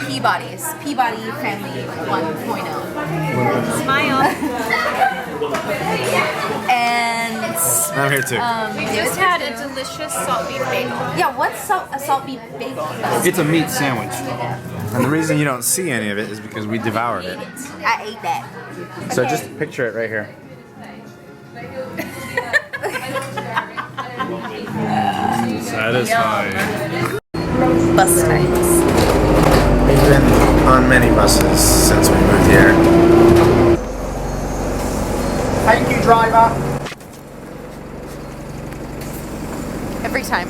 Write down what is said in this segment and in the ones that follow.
Peabody's. Peabody Family 1.0. Smile. And I'm here too. We just had a delicious salt beef bagel. yeah, what's a salt beef bagel? It's a meat sandwich. And the reason you don't see any of it is because we devoured it. I ate that. So Okay. just picture it right here. Satisfying. Bus times. We've been on many buses since we moved here. Thank you, driver. Every time.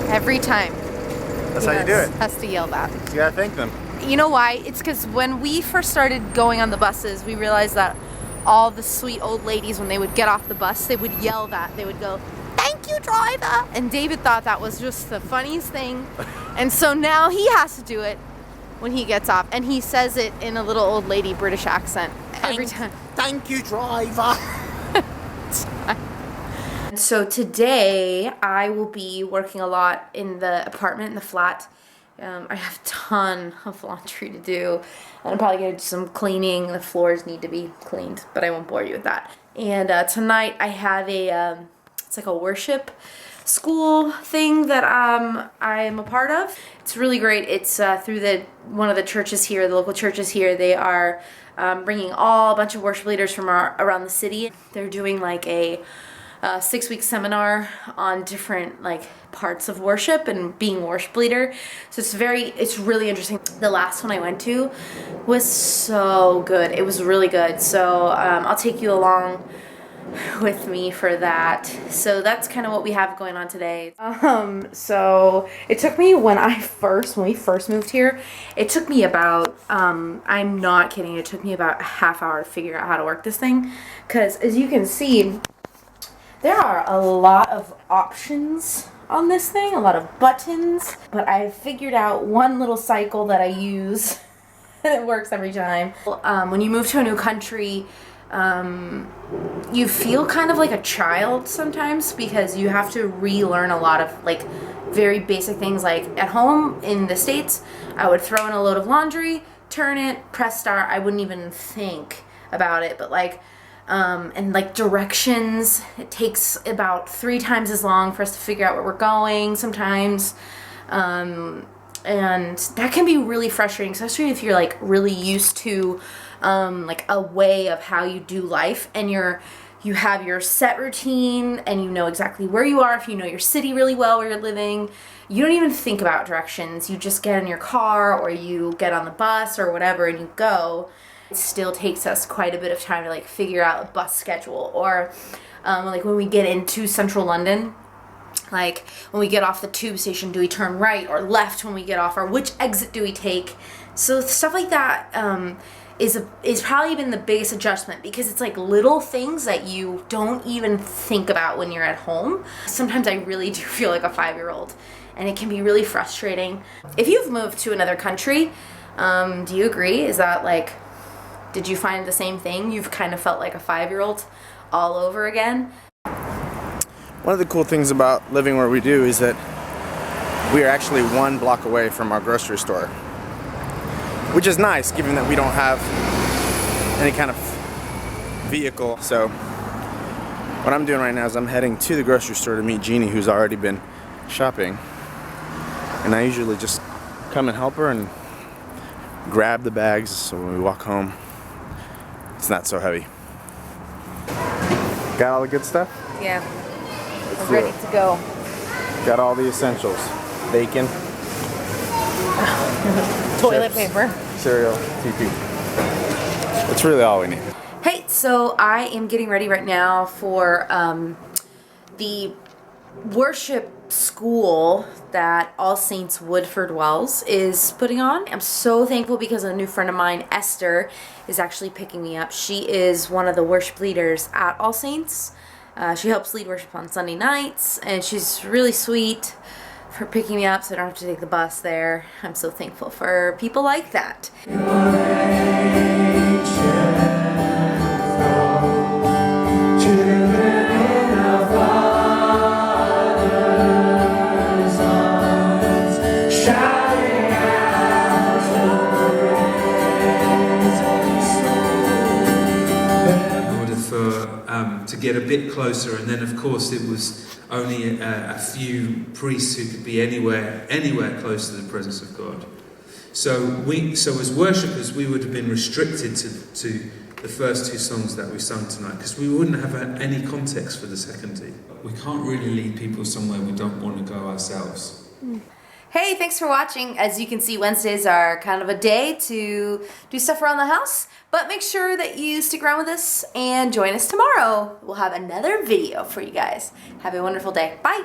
Every time. That's how you do it. Has to yell that. You gotta thank them. You know why? It's because when we first started going on the buses, we realized that all the sweet old ladies, when they would get off the bus, they would yell that. They would go, "Thank you, driver!" And David thought that was just the funniest thing. And so now he has to do it when he gets off. And he says it in a little old lady British accent every time. Thank you, driver. So today I will be working a lot in the apartment, in the flat. I have a ton of laundry to do. And I'm probably going to do some cleaning. The floors need to be cleaned, but I won't bore you with that. And tonight I have it's like a worship school thing that I'm a part of. It's really great. It's through one of the churches here, the local churches here. They are bringing a bunch of worship leaders from around the city. They're doing like a 6-week seminar on different like parts of worship and being a worship leader. So it's really interesting. The last one I went to was so good. It was really good. So I'll take you along with me for that. So that's kind of what we have going on today. So it took me when we first moved here, it took me about I'm not kidding, it took me about a half hour to figure out how to work this thing, because as you can see, there are a lot of options on this thing, a lot of buttons, but I figured out one little cycle that I use and it works every time. When you move to a new country, you feel kind of like a child sometimes because you have to relearn a lot of like very basic things. Like at home in the States, I would throw in a load of laundry, turn it, press start. I wouldn't even think about it, but like and like directions, it takes about 3 times as long for us to figure out where we're going sometimes, and that can be really frustrating, especially if you're like really used to like a way of how you do life, and you have your set routine and you know exactly where you are. If you know your city really well where you're living, you don't even think about directions. You just get in your car or you get on the bus or whatever and you go. It still takes us quite a bit of time to like figure out a bus schedule, or like when we get into central London, like when we get off the tube station, do we turn right or left when we get off, or which exit do we take? So stuff like that is probably been the biggest adjustment, because it's like little things that you don't even think about when you're at home. Sometimes I really do feel like a 5-year-old, and it can be really frustrating. If you've moved to another country, do you agree? Is that like, did you find the same thing? You've kind of felt like a 5-year-old all over again? One of the cool things about living where we do is that we are actually 1 block away from our grocery store, which is nice given that we don't have any kind of vehicle. So what I'm doing right now is I'm heading to the grocery store to meet Jeannie, who's already been shopping, and I usually just come and help her and grab the bags so when we walk home it's not so heavy. Got all the good stuff? Yeah. We're ready to go. Got all the essentials. Bacon, Toilet chips, paper. cereal, TP. That's really all we need. Hey, so I am getting ready right now for the worship school that All Saints Woodford Wells is putting on. I'm so thankful because a new friend of mine, Esther, is actually picking me up. She is one of the worship leaders at All Saints. She helps lead worship on Sunday nights, and she's really sweet for picking me up so I don't have to take the bus there. I'm so thankful for people like that. Shining out to get a bit closer, and then of course it was only a few priests who could be anywhere close to the presence of God. So as worshippers, we would have been restricted to the first two songs that we sung tonight, because we wouldn't have any context for the second two. We can't really lead people somewhere we don't want to go ourselves. Hey, thanks for watching. As you can see, Wednesdays are kind of a day to do stuff around the house, but make sure that you stick around with us and join us tomorrow. We'll have another video for you guys. Have a wonderful day. Bye.